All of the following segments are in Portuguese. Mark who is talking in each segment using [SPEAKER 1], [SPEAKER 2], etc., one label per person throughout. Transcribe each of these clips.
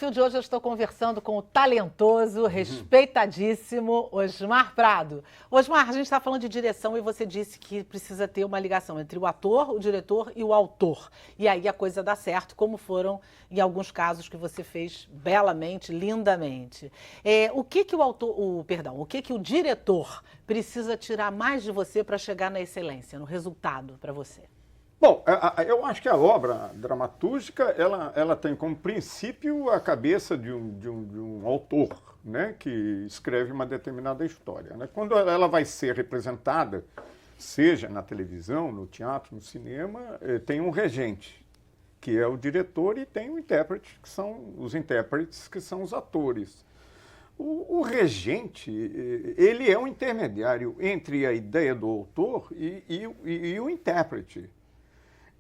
[SPEAKER 1] Desafio de hoje eu estou conversando com o talentoso, respeitadíssimo Osmar Prado. Osmar, a gente está falando de direção e você disse que precisa ter uma ligação entre o ator, o diretor e o autor. E aí a coisa dá certo, como foram em alguns casos que você fez belamente, lindamente. O que o diretor precisa tirar mais de você para chegar na excelência, no resultado para você?
[SPEAKER 2] Bom, eu acho que a obra dramatúrgica, ela tem como princípio a cabeça de um autor, né, que escreve uma determinada história, né? Quando ela vai ser representada, seja na televisão, no teatro, no cinema, tem um regente, que é o diretor, e tem o intérprete, que são os intérpretes, que são os atores. O regente, ele é um intermediário entre a ideia do autor e o intérprete.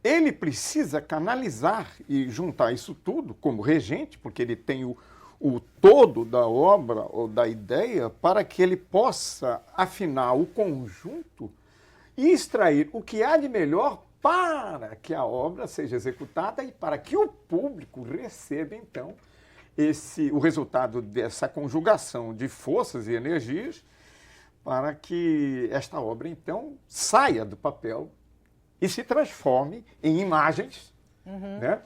[SPEAKER 2] Ele precisa canalizar e juntar isso tudo como regente, porque ele tem o todo da obra ou da ideia, para que ele possa afinar o conjunto e extrair o que há de melhor para que a obra seja executada e para que o público receba, então, o resultado dessa conjugação de forças e energias para que esta obra, então, saia do papel e se transforme em imagens, né?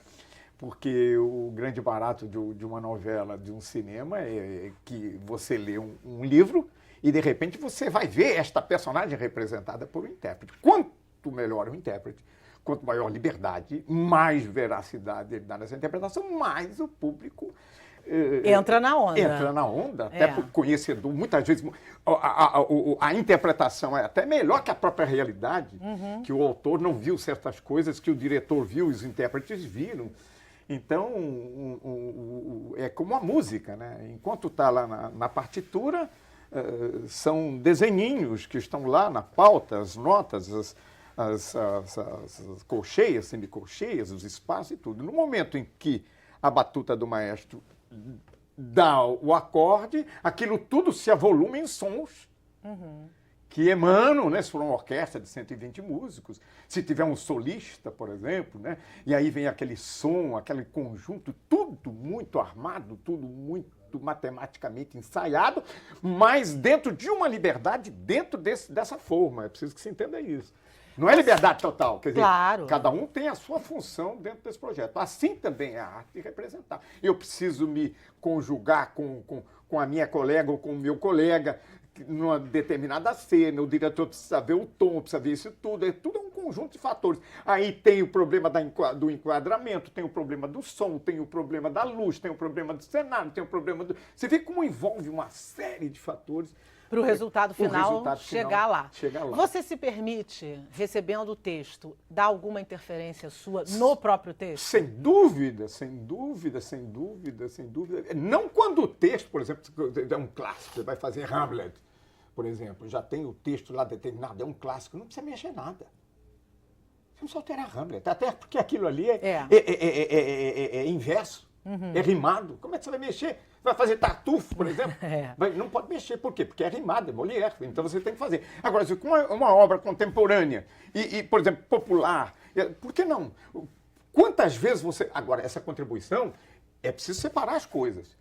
[SPEAKER 2] Porque o grande barato de uma novela, de um cinema, é que você lê um livro e, de repente, você vai ver esta personagem representada por um intérprete. Quanto melhor o intérprete, quanto maior liberdade, mais veracidade ele dá nessa interpretação, mais o público
[SPEAKER 1] entra na onda.
[SPEAKER 2] Entra na onda, até por conhecedor. Muitas vezes a interpretação é até melhor que a própria realidade, que o autor não viu certas coisas que o diretor viu e os intérpretes viram. Então, é como a música, né? Enquanto está lá na partitura, são desenhinhos que estão lá na pauta, as notas, as colcheias, semicolcheias, os espaços e tudo. No momento em que a batuta do maestro dá o acorde, aquilo tudo se avoluma em sons que emanam, né? Se for uma orquestra de 120 músicos, se tiver um solista, por exemplo, né? E aí vem aquele som, aquele conjunto, tudo muito armado, tudo muito matematicamente ensaiado, mas dentro de uma liberdade, dentro dessa forma. É preciso que se entenda isso. Não é liberdade total, quer dizer,
[SPEAKER 1] claro,
[SPEAKER 2] cada um tem a sua função dentro desse projeto. Assim também é a arte de representar. Eu preciso me conjugar com a minha colega ou com o meu colega numa determinada cena, o diretor precisa ver o tom, precisa ver isso tudo. Tudo é um conjunto de fatores. Aí tem o problema do enquadramento, tem o problema do som, tem o problema da luz, tem o problema do cenário, tem o problema do... Você vê como envolve uma série de fatores
[SPEAKER 1] para o resultado final chegar lá.
[SPEAKER 2] Chegar lá.
[SPEAKER 1] Você se permite, recebendo o texto, dar alguma interferência sua no próprio texto?
[SPEAKER 2] Sem dúvida, sem dúvida, sem dúvida, sem dúvida. Não quando o texto, por exemplo, é um clássico, você vai fazer Hamlet, por exemplo, já tem o texto lá determinado, é um clássico, não precisa mexer nada. Você não precisa alterar Hamlet, até porque aquilo ali é inverso, é rimado. Como é que você vai mexer? Vai fazer Tartufo, por exemplo? Não pode mexer. Por quê? Porque é rimado, é Molière. Então você tem que fazer. Agora, se com uma obra contemporânea e, por exemplo, popular, por que não? Quantas vezes você... Agora, essa contribuição, é preciso separar as coisas.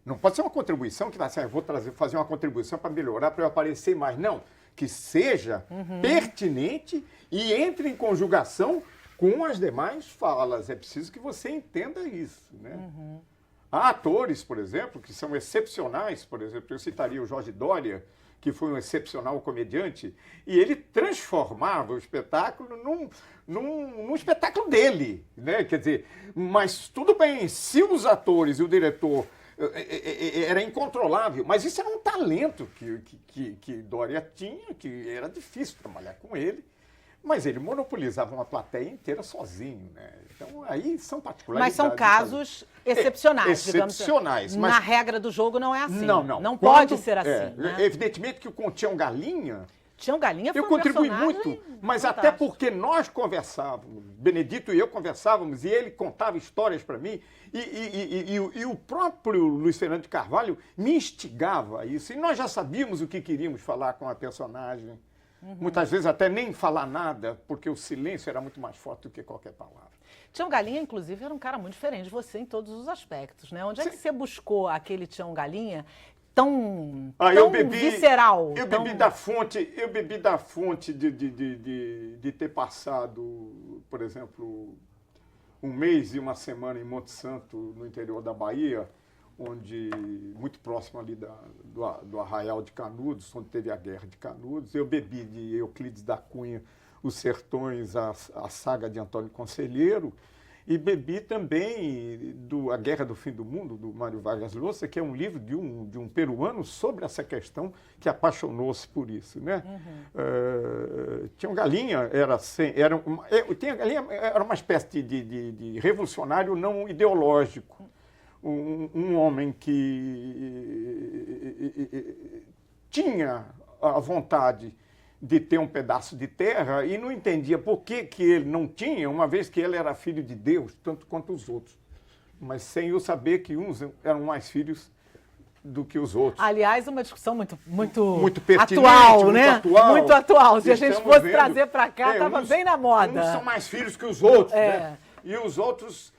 [SPEAKER 2] Não pode ser uma contribuição que vai assim, eu vou fazer uma contribuição para melhorar, para eu aparecer mais. Não. Que seja pertinente e entre em conjugação com as demais falas. É preciso que você entenda isso, né? Há atores, por exemplo, que são excepcionais. Por exemplo, eu citaria o Jorge Doria, que foi um excepcional comediante, e ele transformava o espetáculo num espetáculo dele, né? Quer dizer, mas tudo bem, se os atores e o diretor era incontrolável, mas isso era um talento que Doria tinha, que era difícil trabalhar com ele. Mas ele monopolizava uma plateia inteira sozinho, né? Então, aí são particularidades.
[SPEAKER 1] Mas são casos excepcionais,
[SPEAKER 2] excepcionais.
[SPEAKER 1] Digamos.
[SPEAKER 2] Mas...
[SPEAKER 1] Na regra do jogo não é assim.
[SPEAKER 2] Não.
[SPEAKER 1] Não pode ser assim. Né?
[SPEAKER 2] Evidentemente que o Tião Galinha...
[SPEAKER 1] Tião Galinha foi
[SPEAKER 2] eu contribuí muito, mas
[SPEAKER 1] fantástico.
[SPEAKER 2] até porque nós conversávamos, Benedito e eu conversávamos, e ele contava histórias para mim, e o próprio Luiz Fernando de Carvalho me instigava a isso. E nós já sabíamos o que queríamos falar com a personagem. Muitas vezes até nem falar nada, porque o silêncio era muito mais forte do que qualquer palavra.
[SPEAKER 1] Tião Galinha, inclusive, era um cara muito diferente de você em todos os aspectos, né? Onde é que você buscou aquele Tião Galinha tão visceral?
[SPEAKER 2] Eu bebi da fonte de ter passado, por exemplo, um mês e uma semana em Monte Santo, no interior da Bahia, onde, muito próximo ali do Arraial de Canudos, onde teve a Guerra de Canudos. Eu bebi de Euclides da Cunha, Os Sertões, a saga de Antônio Conselheiro, e bebi também A Guerra do Fim do Mundo, do Mário Vargas Llosa, que é um livro de um peruano sobre essa questão, que apaixonou-se por isso, né? Tião Galinha era uma espécie de revolucionário não ideológico, um homem que tinha a vontade de ter um pedaço de terra e não entendia por que ele não tinha, uma vez que ele era filho de Deus, tanto quanto os outros. Mas sem eu saber que uns eram mais filhos do que os outros.
[SPEAKER 1] Aliás, uma discussão muito
[SPEAKER 2] pertinente,
[SPEAKER 1] atual, né? Muito atual. Se a gente fosse
[SPEAKER 2] vendo,
[SPEAKER 1] trazer para cá, estava bem na moda.
[SPEAKER 2] Uns são mais filhos que os outros, né? E os outros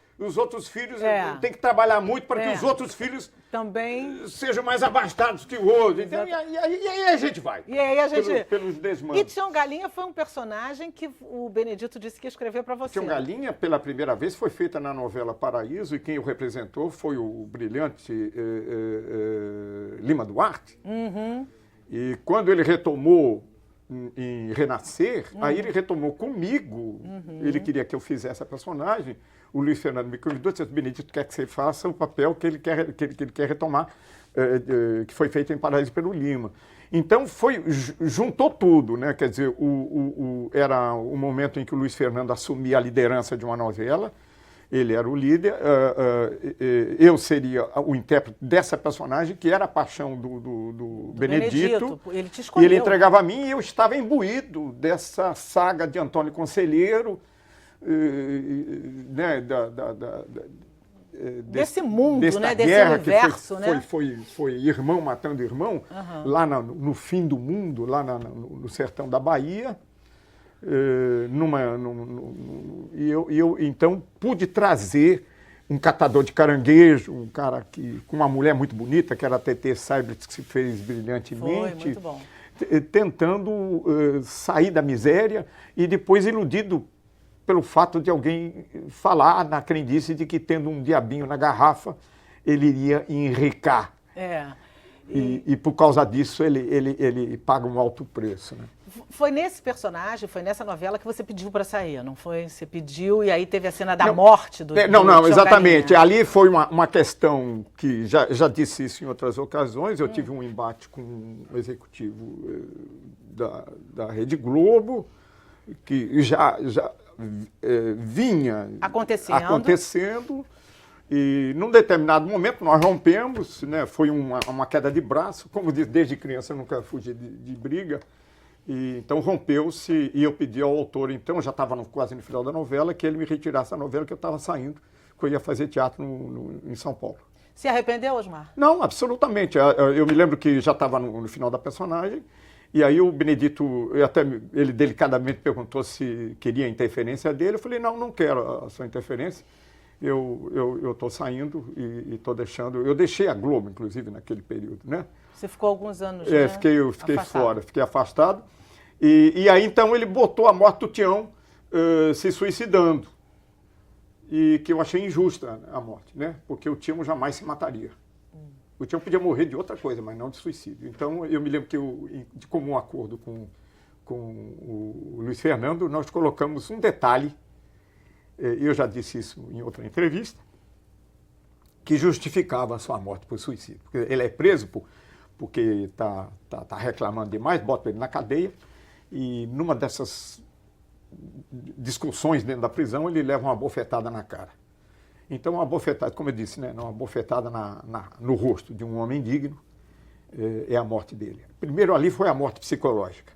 [SPEAKER 2] filhos têm que trabalhar muito para que os outros filhos
[SPEAKER 1] também
[SPEAKER 2] sejam mais abastados que o outro. Então, e aí a gente vai.
[SPEAKER 1] E aí a gente...
[SPEAKER 2] Pelos desmandos.
[SPEAKER 1] E Tião Galinha foi um personagem que o Benedito disse que escreveu para você.
[SPEAKER 2] Tião Galinha, pela primeira vez, foi feita na novela Paraíso, e quem o representou foi o brilhante Lima Duarte.
[SPEAKER 1] Uhum.
[SPEAKER 2] E quando ele retomou em Renascer, aí ele retomou comigo. Ele queria que eu fizesse a personagem. O Luiz Fernando me convidou e disse: Benedito quer que você faça o papel que ele quer retomar, que foi feito em Paraíso pelo Lima. Então juntou tudo, né? Quer dizer, era o momento em que o Luiz Fernando assumia a liderança de uma novela. Ele era o líder, eu seria o intérprete dessa personagem, que era a paixão do Benedito.
[SPEAKER 1] Ele te escolheu.
[SPEAKER 2] E ele entregava a mim, e eu estava imbuído dessa saga de Antônio Conselheiro, né,
[SPEAKER 1] desse mundo, né, desse
[SPEAKER 2] guerra,
[SPEAKER 1] universo,
[SPEAKER 2] que foi irmão matando irmão, lá no fim do mundo, lá no sertão da Bahia. E eu então pude trazer um catador de caranguejo, um cara com uma mulher muito bonita, que era a Tetê Seibert, que se fez brilhantemente.
[SPEAKER 1] Foi, muito bom.
[SPEAKER 2] Tentando sair da miséria e depois iludido pelo fato de alguém falar na crendice de que, tendo um diabinho na garrafa, ele iria enricar. E por causa disso ele paga um alto preço, né?
[SPEAKER 1] Foi nesse personagem, foi nessa novela que você pediu para sair, não foi? Você pediu e aí teve a cena da morte do
[SPEAKER 2] Não, exatamente.
[SPEAKER 1] Galinha.
[SPEAKER 2] Ali foi uma questão que, já disse isso em outras ocasiões, eu tive um embate com um executivo da Rede Globo, que já vinha acontecendo. E num determinado momento nós rompemos, né? Foi uma queda de braço, como desde criança eu nunca fugi de briga. E então rompeu-se e eu pedi ao autor, então já estava quase no final da novela, que ele me retirasse a novela, que eu estava saindo, que eu ia fazer teatro em São Paulo.
[SPEAKER 1] Se arrependeu, Osmar?
[SPEAKER 2] Não, absolutamente. Eu me lembro que já estava no final da personagem, e aí o Benedito, ele delicadamente perguntou se queria a interferência dele. Eu falei: não quero a sua interferência. Eu estou saindo e estou deixando. Eu deixei a Globo, inclusive, naquele período, né? Você
[SPEAKER 1] ficou alguns anos, né?
[SPEAKER 2] Fiquei fora, fiquei afastado. E aí, então, ele botou a morte do Tião se suicidando. E que eu achei injusta a morte, né? Porque o Tião jamais se mataria. O Tião podia morrer de outra coisa, mas não de suicídio. Então, eu me lembro que, de comum acordo com o Luiz Fernando, nós colocamos um detalhe. Eu já disse isso em outra entrevista, que justificava a sua morte por suicídio. Porque ele é preso porque está reclamando demais, bota ele na cadeia, e numa dessas discussões dentro da prisão, ele leva uma bofetada na cara. Então, uma bofetada, como eu disse, né, uma bofetada no rosto de um homem digno é a morte dele. Primeiro ali foi a morte psicológica.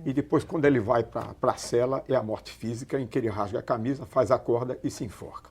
[SPEAKER 2] E depois, quando ele vai para a cela, é a morte física, em que ele rasga a camisa, faz a corda e se enforca.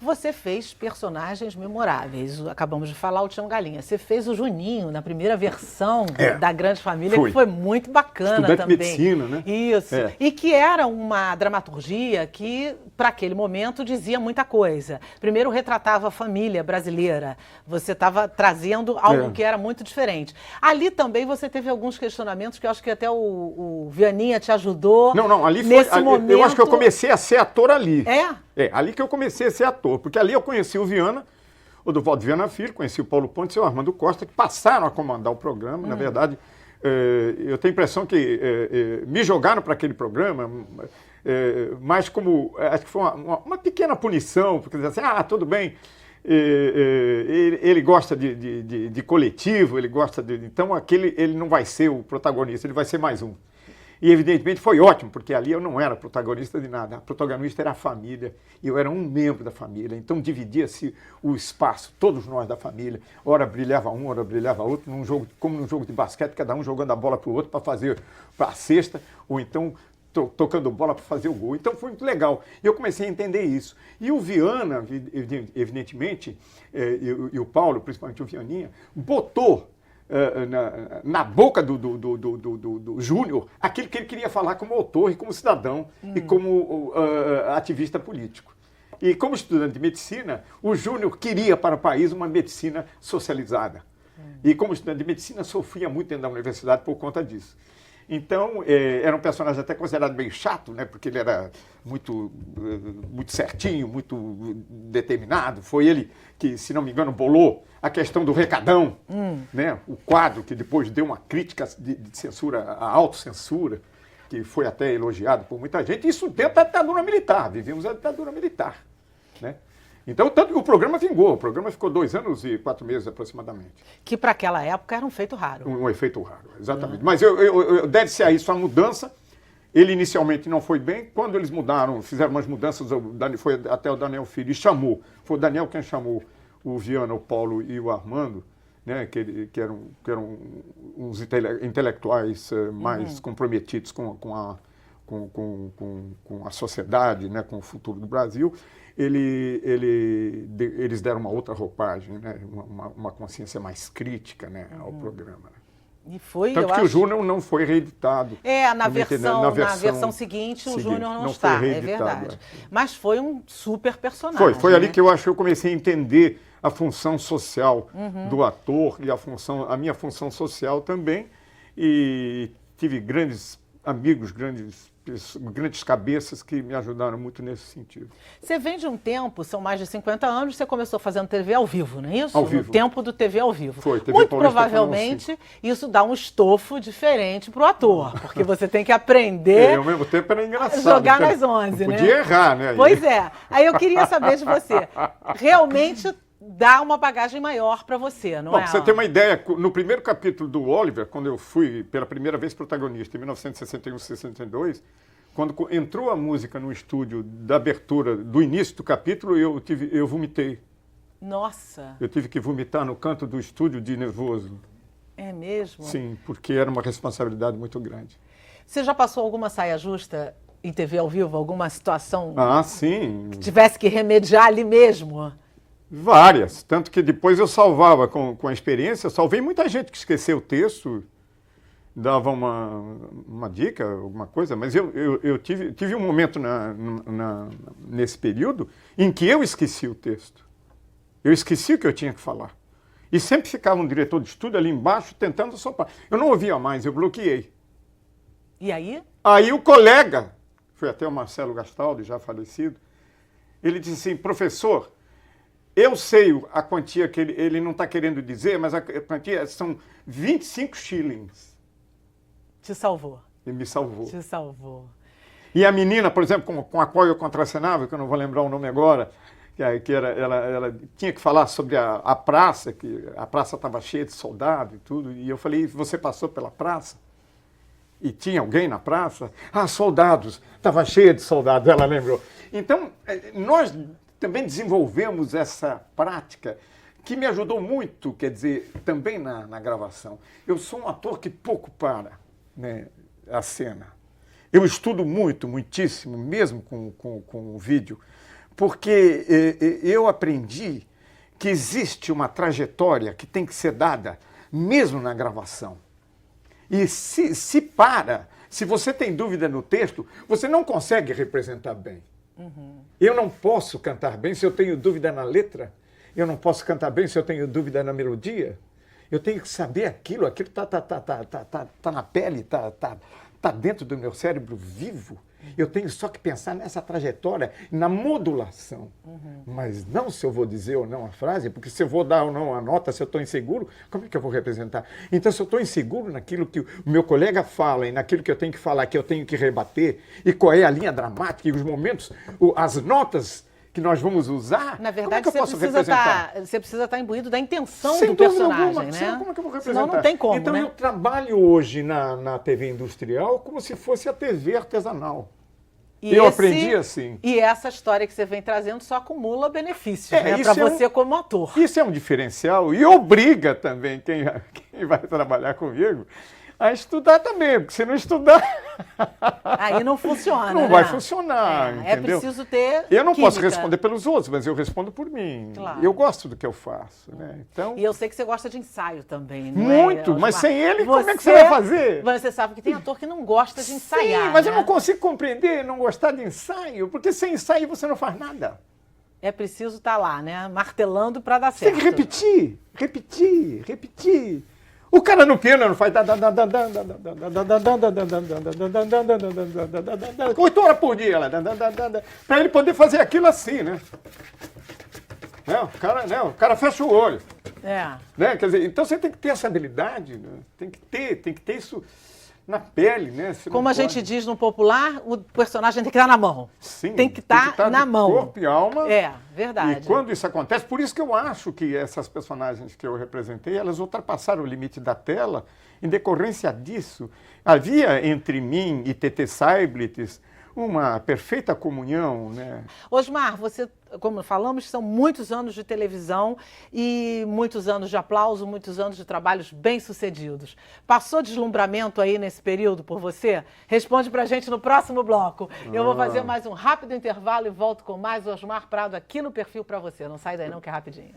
[SPEAKER 1] Você fez personagens memoráveis. Acabamos de falar o Tião Galinha. Você fez o Juninho na primeira versão da Grande Família, que foi muito bacana
[SPEAKER 2] Estudante
[SPEAKER 1] também.
[SPEAKER 2] de medicina, né?
[SPEAKER 1] Isso. E que era uma dramaturgia que, para aquele momento, dizia muita coisa. Primeiro, retratava a família brasileira. Você estava trazendo algo que era muito diferente. Ali também você teve alguns questionamentos que eu acho que até o Vianinha te ajudou.
[SPEAKER 2] Não, ali
[SPEAKER 1] nesse
[SPEAKER 2] foi.
[SPEAKER 1] momento...
[SPEAKER 2] Eu acho que eu comecei a ser ator ali.
[SPEAKER 1] É,
[SPEAKER 2] ali que eu comecei a ser ator, porque ali eu conheci o Viana, o Duvaldo Viana Filho, conheci o Paulo Pontes e o Armando Costa, que passaram a comandar o programa. Na verdade, eu tenho a impressão que me jogaram para aquele programa, mas como, acho que foi uma pequena punição, porque dizer assim, tudo bem, ele gosta de coletivo, ele gosta de... Então, ele não vai ser o protagonista, ele vai ser mais um. E, evidentemente, foi ótimo, porque ali eu não era protagonista de nada. A protagonista era a família, e eu era um membro da família. Então, dividia-se o espaço, todos nós da família. Ora brilhava um, ora brilhava outro, como num jogo de basquete, cada um jogando a bola para o outro para fazer a cesta, ou então tocando bola para fazer o gol. Então, foi muito legal. E eu comecei a entender isso. E o Viana, evidentemente, e o Paulo, principalmente o Vianinha, botou na boca do Júnior aquilo que ele queria falar como autor e como cidadão e como ativista político. E como estudante de medicina, o Júnior queria para o país uma medicina socializada. E como estudante de medicina, sofria muito dentro da universidade por conta disso. Então, era um personagem até considerado meio chato, né? Porque ele era muito certinho, muito determinado. Foi ele que, se não me engano, bolou a questão do recadão, né? O quadro que depois deu uma crítica de censura, a autocensura, que foi até elogiado por muita gente. Isso dentro da ditadura militar, vivíamos a ditadura militar, né? Então, tanto que o programa vingou, o programa ficou 2 anos e 4 meses aproximadamente.
[SPEAKER 1] Que para aquela época era um feito raro.
[SPEAKER 2] Um efeito raro, exatamente. Mas deve-se a isso a mudança. Ele inicialmente não foi bem, quando eles mudaram, fizeram umas mudanças, foi até o Daniel Filho, e chamou, foi o Daniel quem chamou o Viana, o Paulo e o Armando, né, que eram uns intelectuais mais comprometidos com a sociedade, né, com o futuro do Brasil. Eles deram uma outra roupagem, né? uma consciência mais crítica, né, ao programa. Né?
[SPEAKER 1] E foi,
[SPEAKER 2] tanto que o Júnior não foi reeditado.
[SPEAKER 1] Na versão seguinte, o Júnior não está, é verdade. Mas foi um super personagem.
[SPEAKER 2] Foi ali que eu acho que eu comecei a entender a função social do ator e a minha função social também. E tive grandes amigos, grandes cabeças que me ajudaram muito nesse sentido.
[SPEAKER 1] Você vem de um tempo, são mais de 50 anos, você começou fazendo TV ao vivo, não é isso?
[SPEAKER 2] Ao vivo.
[SPEAKER 1] No tempo do TV ao vivo.
[SPEAKER 2] Foi, TV
[SPEAKER 1] muito
[SPEAKER 2] Paulista
[SPEAKER 1] provavelmente isso dá um estofo diferente para o ator, porque você tem que aprender...
[SPEAKER 2] ao mesmo tempo era engraçado.
[SPEAKER 1] Jogar nas 11,
[SPEAKER 2] não podia errar, né?
[SPEAKER 1] Pois é. Aí eu queria saber de você. Realmente dá uma bagagem maior para você, não é?
[SPEAKER 2] Pra você ter uma ideia, no primeiro capítulo do Oliver, quando eu fui pela primeira vez protagonista, em 1961, 62, quando entrou a música no estúdio da abertura, do início do capítulo, eu vomitei.
[SPEAKER 1] Nossa!
[SPEAKER 2] Eu tive que vomitar no canto do estúdio de nervoso.
[SPEAKER 1] É mesmo?
[SPEAKER 2] Sim, porque era uma responsabilidade muito grande.
[SPEAKER 1] Você já passou alguma saia justa em TV ao vivo? Alguma situação
[SPEAKER 2] sim.
[SPEAKER 1] que tivesse que remediar ali mesmo?
[SPEAKER 2] Várias. Tanto que depois eu salvava com a experiência, salvei muita gente que esqueceu o texto, dava uma dica, alguma coisa, mas eu tive um momento nesse período em que eu esqueci o texto. Eu esqueci o que eu tinha que falar. E sempre ficava um diretor de estúdio ali embaixo tentando soprar. Eu não ouvia mais, eu bloqueei.
[SPEAKER 1] E aí?
[SPEAKER 2] Aí o colega, foi até o Marcelo Gastaldi, já falecido, ele disse assim, professor, eu sei a quantia que ele não está querendo dizer, mas a quantia são 25 shillings.
[SPEAKER 1] Te salvou.
[SPEAKER 2] Ele me salvou.
[SPEAKER 1] Te salvou.
[SPEAKER 2] E a menina, por exemplo, com a qual eu contracenava, que eu não vou lembrar o nome agora, ela tinha que falar sobre a praça, que a praça estava cheia de soldados e tudo, e eu falei, você passou pela praça? E tinha alguém na praça? Soldados, estava cheia de soldados, ela lembrou. Então, nós também desenvolvemos essa prática que me ajudou muito, quer dizer, também na gravação. Eu sou um ator que pouco para, né, a cena. Eu estudo muito, muitíssimo, mesmo com o vídeo, porque eu aprendi que existe uma trajetória que tem que ser dada mesmo na gravação. E se você tem dúvida no texto, você não consegue representar bem. Eu não posso cantar bem se eu tenho dúvida na letra. Eu não posso cantar bem se eu tenho dúvida na melodia. Eu tenho que saber aquilo tá na pele, tá dentro do meu cérebro vivo. Eu tenho só que pensar nessa trajetória, na modulação. Mas não se eu vou dizer ou não a frase, porque se eu vou dar ou não a nota, se eu estou inseguro, como é que eu vou representar? Então, se eu estou inseguro naquilo que o meu colega fala e naquilo que eu tenho que falar, que eu tenho que rebater, e qual é a linha dramática e os momentos, as notas que nós vamos usar,
[SPEAKER 1] na verdade,
[SPEAKER 2] como é que eu posso representar?
[SPEAKER 1] Você precisa estar imbuído da intenção
[SPEAKER 2] Sem
[SPEAKER 1] do
[SPEAKER 2] dúvida
[SPEAKER 1] personagem,
[SPEAKER 2] alguma,
[SPEAKER 1] né?
[SPEAKER 2] senão como é que eu vou representar?
[SPEAKER 1] Senão não tem como,
[SPEAKER 2] então,
[SPEAKER 1] né?
[SPEAKER 2] eu trabalho hoje na TV industrial como se fosse a TV artesanal. Eu aprendi assim.
[SPEAKER 1] E essa história que você vem trazendo só acumula benefícios, né? Para você como ator.
[SPEAKER 2] Isso é um diferencial e obriga também quem vai trabalhar comigo a estudar também, porque se não estudar...
[SPEAKER 1] Aí não funciona,
[SPEAKER 2] Não vai funcionar,
[SPEAKER 1] É
[SPEAKER 2] entendeu?
[SPEAKER 1] preciso ter
[SPEAKER 2] Eu não
[SPEAKER 1] química.
[SPEAKER 2] posso responder pelos outros, mas eu respondo por mim.
[SPEAKER 1] Claro.
[SPEAKER 2] Eu gosto do que eu faço, né? Então...
[SPEAKER 1] E eu sei que você gosta de ensaio também, não
[SPEAKER 2] Muito,
[SPEAKER 1] é,
[SPEAKER 2] mas sem ele,
[SPEAKER 1] você,
[SPEAKER 2] como é que você vai fazer?
[SPEAKER 1] Você sabe que tem ator que não gosta de ensaiar.
[SPEAKER 2] Sim, mas
[SPEAKER 1] né?
[SPEAKER 2] eu não consigo compreender não gostar de ensaio, porque sem ensaio você não faz nada.
[SPEAKER 1] É preciso estar lá, né? Martelando para dar
[SPEAKER 2] Você
[SPEAKER 1] certo.
[SPEAKER 2] tem que repetir. O cara no piano não faz 8 horas por dia, para ele poder fazer aquilo assim, né? O cara fecha o olho. Né? Quer dizer, então você tem que ter essa habilidade, né? Tem que ter isso na pele, né?
[SPEAKER 1] Como a gente diz no popular, o personagem tem que estar na mão.
[SPEAKER 2] Sim,
[SPEAKER 1] tem que estar na mão.
[SPEAKER 2] Corpo e alma.
[SPEAKER 1] É, verdade.
[SPEAKER 2] E quando isso acontece, por isso que eu acho que essas personagens que eu representei, elas ultrapassaram o limite da tela. Em decorrência disso, havia entre mim e T.T. Seiblitz uma perfeita comunhão, né?
[SPEAKER 1] Osmar, você, como falamos, são muitos anos de televisão e muitos anos de aplauso, muitos anos de trabalhos bem-sucedidos. Passou deslumbramento aí nesse período por você? Responde pra gente no próximo bloco. Eu vou fazer mais um rápido intervalo e volto com mais Osmar Prado aqui no Perfil pra você. Não sai daí não, que é rapidinho.